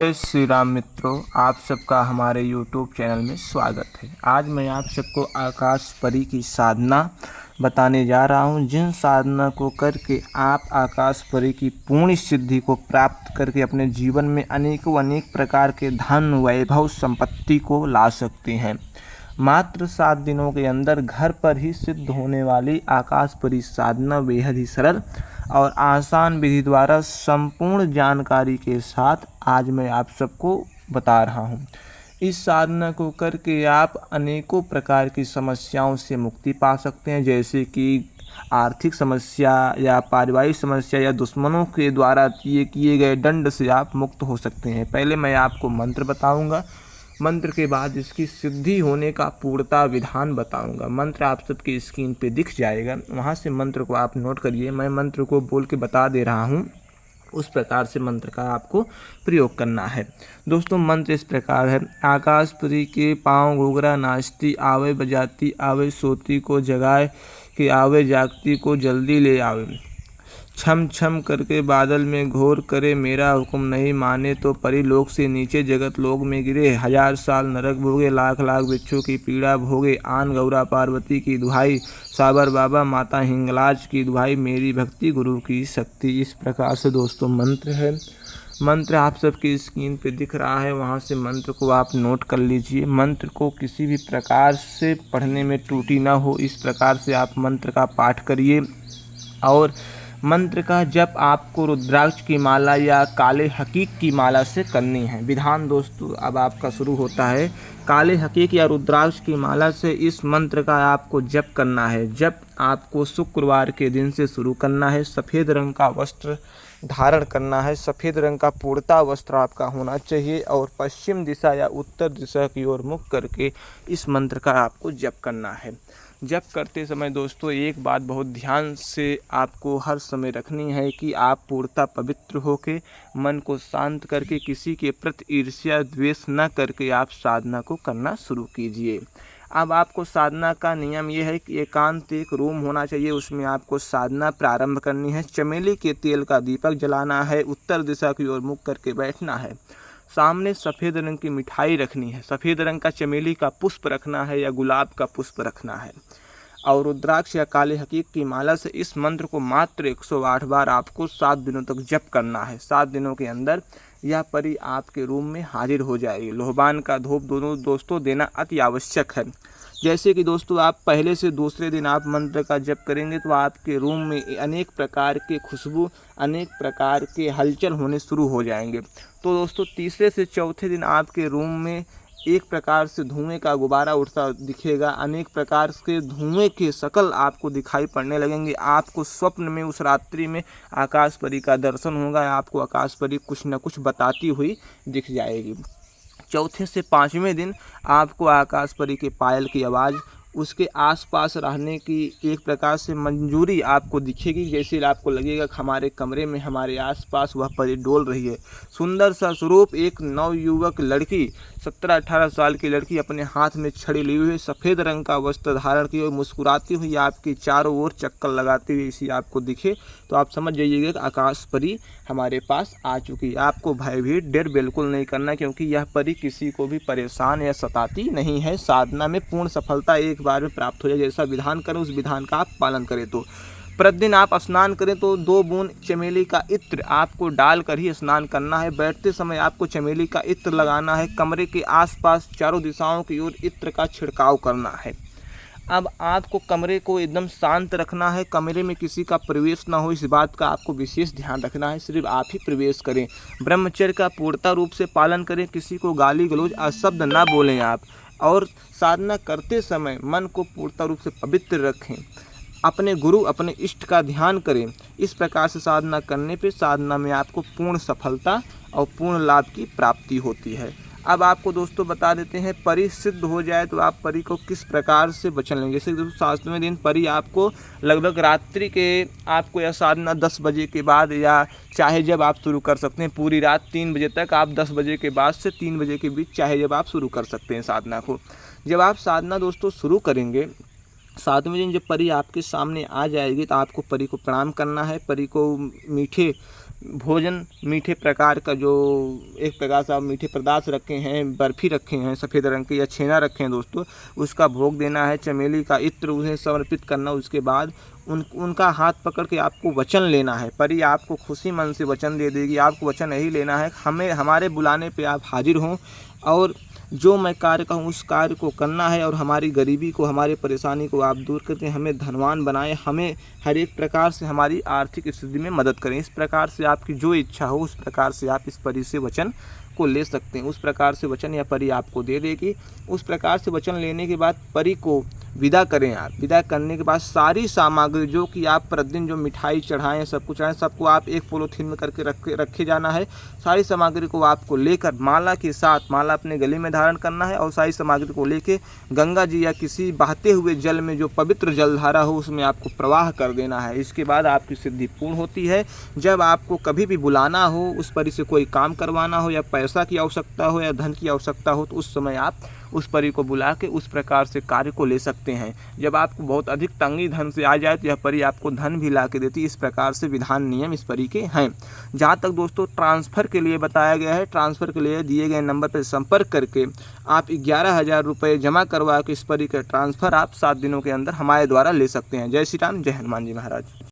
जय श्री राम मित्रों, आप सबका हमारे YouTube चैनल में स्वागत है। आज मैं आप सबको आकाश परी की साधना बताने जा रहा हूं, जिन साधना को करके आप आकाश परी की पूर्ण सिद्धि को प्राप्त करके अपने जीवन में अनेक प्रकार के धन, वैभव, संपत्ति को ला सकते हैं। मात्र 7 दिनों के अंदर घर पर ही सिद्ध होने वाली आकाश परी साधना बेहद ही सरल और आसान विधि द्वारा संपूर्ण जानकारी के साथ आज मैं आप सबको बता रहा हूं। इस साधना को करके आप अनेकों प्रकार की समस्याओं से मुक्ति पा सकते हैं, जैसे कि आर्थिक समस्या या पारिवारिक समस्या या दुश्मनों के द्वारा किए गए दंड से आप मुक्त हो सकते हैं। पहले मैं आपको मंत्र बताऊंगा, मंत्र के बाद इसकी सिद्धि होने का पूर्णता विधान बताऊंगा। मंत्र आप सबकी स्क्रीन पे दिख जाएगा, वहां से मंत्र को आप नोट करिए। मैं मंत्र को बोल के बता दे रहा हूं, उस प्रकार से मंत्र का आपको प्रयोग करना है। दोस्तों, मंत्र इस प्रकार है। आकाश परी के पाँव घुघरा नाचती, आवे बजाती, आवे सोती को जगाए, कि आवे जागती को जल्दी ले आवे। छम छम करके बादल में घोर करे, मेरा हुक्म नहीं माने तो परी लोक से नीचे जगत लोक में गिरे। 1000 साल नरक भोगे, लाख लाख बिच्छू की पीड़ा भोगे। आन गौरा पार्वती की दुहाई, साबर बाबा माता हिंगलाज की दुहाई, मेरी भक्ति गुरु की शक्ति। इस प्रकार से दोस्तों मंत्र है। मंत्र आप सबकी स्क्रीन पे दिख रहा है, वहाँ से मंत्र को आप नोट कर लीजिए। मंत्र को किसी भी प्रकार से पढ़ने में त्रुटि ना हो, इस प्रकार से आप मंत्र का पाठ करिए। और मंत्र का जप आपको रुद्राक्ष की माला या काले हकीक की माला से करनी है। विधान दोस्तों अब आपका शुरू होता है। काले हकीक या रुद्राक्ष की माला से इस मंत्र का आपको जप करना है। जप आपको शुक्रवार के दिन से शुरू करना है। सफ़ेद रंग का वस्त्र धारण करना है। सफ़ेद रंग का पूर्णता वस्त्र आपका होना चाहिए और पश्चिम दिशा या उत्तर दिशा की ओर मुख करके इस मंत्र का आपको जप करना है। जप करते समय दोस्तों एक बात बहुत ध्यान से आपको हर समय रखनी है कि आप पूर्णतः पवित्र होकर मन को शांत करके किसी के प्रति ईर्ष्या द्वेष न करके आप साधना को करना शुरू कीजिए। अब आपको साधना का नियम यह है कि एकांत एक रूम होना चाहिए, उसमें आपको साधना प्रारंभ करनी है। चमेली के तेल का दीपक जलाना है। उत्तर दिशा की ओर मुख करके बैठना है। सामने सफ़ेद रंग की मिठाई रखनी है। सफ़ेद रंग का चमेली का पुष्प रखना है या गुलाब का पुष्प रखना है। और रुद्राक्ष या काले हकीक की माला से इस मंत्र को मात्र 108 बार आपको 7 दिनों तक जप करना है। 7 दिनों के अंदर यह परी आपके रूम में हाजिर हो जाएगी। लोहबान का धूप दोनों दोस्तों देना अति आवश्यक है। जैसे कि दोस्तों आप पहले से दूसरे दिन आप मंत्र का जप करेंगे तो आपके रूम में अनेक प्रकार के खुशबू, अनेक प्रकार के हलचल होने शुरू हो जाएंगे। तो दोस्तों तीसरे से चौथे दिन आपके रूम में एक प्रकार से धुएं का गुब्बारा उड़ता दिखेगा। अनेक प्रकार के धुएं के शकल आपको दिखाई पड़ने लगेंगे। आपको स्वप्न में उस रात्रि में आकाश परी का दर्शन होगा। आपको आकाश परी कुछ न कुछ बताती हुई दिख जाएगी। चौथे से 5वें दिन आपको आकाश परी के पायल की आवाज़, उसके आसपास रहने की एक प्रकार से मंजूरी आपको दिखेगी। जैसे आपको लगेगा कि हमारे कमरे में हमारे आसपास वह परी डोल रही है। सुंदर सा स्वरूप एक नवयुवक लड़की, 17-18 साल की लड़की अपने हाथ में छड़ी ली हुई है, सफ़ेद रंग का वस्त्र धारण किए हुए मुस्कुराती हुई आपकी चारों ओर चक्कर लगाती हुई इसी आपको दिखे तो आप समझ जाइएगा कि आकाश परी हमारे पास आ चुकी है। आपको भयभीत डर बिल्कुल नहीं करना, क्योंकि यह परी किसी को भी परेशान या सताती नहीं है। साधना में पूर्ण सफलता एक बार में प्राप्त हो जाए। जैसा विधान करें उस विधान का आप पालन करें। तो प्रतिदिन आप स्नान करें तो 2 बूंद चमेली का इत्र आपको डालकर ही स्नान करना है। बैठते समय आपको चमेली का इत्र लगाना है। कमरे के आसपास चारों दिशाओं की ओर इत्र का छिड़काव करना है। अब आपको कमरे को एकदम शांत रखना है। कमरे में किसी का प्रवेश ना हो, इस बात का आपको विशेष ध्यान रखना है। सिर्फ आप ही प्रवेश करें। ब्रह्मचर्य का पूर्णता रूप से पालन करें। किसी को गाली गलौज अशब्द ना बोलें आप। और साधना करते समय मन को पूर्णता रूप से पवित्र रखें। अपने गुरु, अपने इष्ट का ध्यान करें। इस प्रकार से साधना करने पे साधना में आपको पूर्ण सफलता और पूर्ण लाभ की प्राप्ति होती है। अब आपको दोस्तों बता देते हैं परी सिद्ध हो जाए तो आप परी को किस प्रकार से बचन लेंगे। जैसे दोस्तों 7वें दिन परी आपको लगभग रात्रि के आपको यह साधना 10 बजे के बाद या चाहे जब आप शुरू कर सकते हैं। पूरी रात 3 बजे तक आप 10 बजे के बाद से 3 बजे के बीच चाहे जब आप शुरू कर सकते हैं साधना को। जब आप साधना दोस्तों शुरू करेंगे 7वें दिन जब परी आपके सामने आ जाएगी तो आपको परी को प्रणाम करना है। परी को मीठे भोजन मीठे प्रकार का जो एक प्रकार से आप मीठे पदार्थ रखे हैं, बर्फ़ी रखे हैं सफ़ेद रंग की या छेना रखे हैं दोस्तों, उसका भोग देना है। चमेली का इत्र उन्हें समर्पित करना। उसके बाद उनका हाथ पकड़ के आपको वचन लेना है। परी आपको खुशी मन से वचन दे देगी। आपको वचन यही लेना है, हमारे बुलाने पे आप हाजिर हों और जो मैं कार्य कहूँ उस कार्य को करना है, और हमारी गरीबी को, हमारी परेशानी को आप दूर करके हमें धनवान बनाएं, हमें हर एक प्रकार से हमारी आर्थिक स्थिति में मदद करें। इस प्रकार से आपकी जो इच्छा हो उस प्रकार से आप इस परी से वचन को ले सकते हैं। उस प्रकार से वचन या परी आपको दे देगी। उस प्रकार से वचन लेने के बाद परी को विदा करें आप। विदा करने के बाद सारी सामग्री जो कि आप प्रतिदिन जो मिठाई चढ़ाएं, सब कुछ चढ़ाएं, सबको आप एक पॉलीथीन में करके रखे जाना है। सारी सामग्री को आपको लेकर माला के साथ, माला अपने गले में धारण करना है और सारी सामग्री को लेके गंगा जी या किसी बहते हुए जल में जो पवित्र जलधारा हो उसमें आपको प्रवाह कर देना है। इसके बाद आपकी सिद्धि पूर्ण होती है। जब आपको कभी भी बुलाना हो, उस परी से कोई काम करवाना हो, या पैसा की आवश्यकता हो या धन की आवश्यकता हो, तो उस समय आप उस परी को बुला के उस प्रकार से कार्य को ले सकते हैं। जब आपको बहुत अधिक तंगी धन से आ जाए तो यह परी आपको धन भी ला के देती। इस प्रकार से विधान नियम इस परी के हैं। जहाँ तक दोस्तों ट्रांसफ़र के लिए बताया गया है, ट्रांसफ़र के लिए दिए गए नंबर पर संपर्क करके आप 11,000 रुपये जमा करवा के इस परी का ट्रांसफ़र आप 7 दिनों के अंदर हमारे द्वारा ले सकते हैं। जय श्री राम, जय हनुमान जी महाराज।